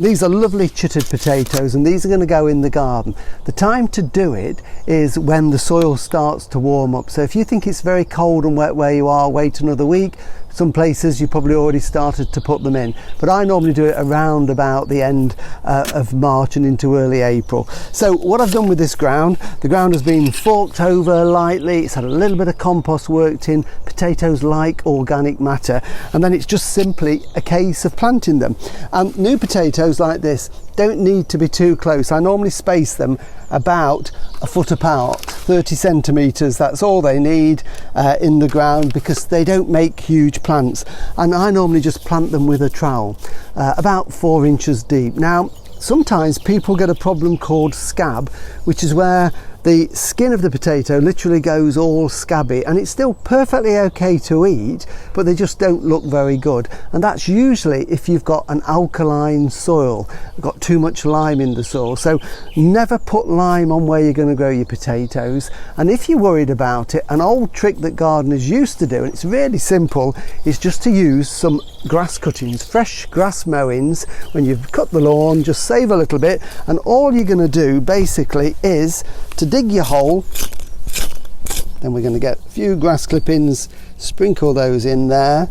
These are lovely chittered potatoes, and these are going to go in the garden. The time to do it is when the soil starts to warm up. So if you think it's very cold and wet where you are, wait another week. Some places you probably already started to put them in, but I normally do it around about the end of March and into early April. So what I've done with this ground, the ground has been forked over lightly, it's had a little bit of compost worked in. Potatoes like organic matter, and then it's just simply a case of planting them. And new potatoes like this don't need to be too close. I normally space them about a foot apart, 30 centimetres, that's all they need in the ground, because they don't make huge plants. And I normally just plant them with a trowel, about 4 inches deep. Now, sometimes people get a problem called scab, which is where the skin of the potato literally goes all scabby, and it's still perfectly okay to eat, but they just don't look very good. And that's usually if you've got an alkaline soil, got too much lime in the soil. So never put lime on where you're going to grow your potatoes. And if you're worried about it, an old trick that gardeners used to do, and it's really simple, is just to use some grass cuttings, fresh grass mowings. When you've cut the lawn, just save a little bit, and all you're going to do basically is to dig your hole. Then we're going to get a few grass clippings, sprinkle those in there,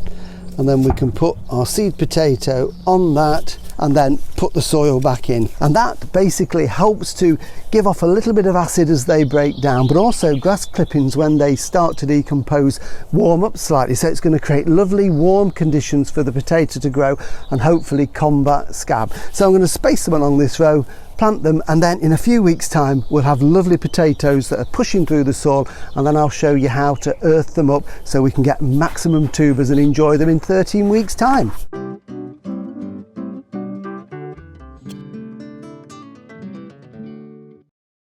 and then we can put our seed potato on that and then put the soil back in. And that basically helps to give off a little bit of acid as they break down, but also grass clippings, when they start to decompose, warm up slightly, so it's going to create lovely warm conditions for the potato to grow and hopefully combat scab. So I'm going to space them along this row, plant them, and then in a few weeks time we'll have lovely potatoes that are pushing through the soil, and then I'll show you how to earth them up so we can get maximum tubers and enjoy them in 13 weeks time.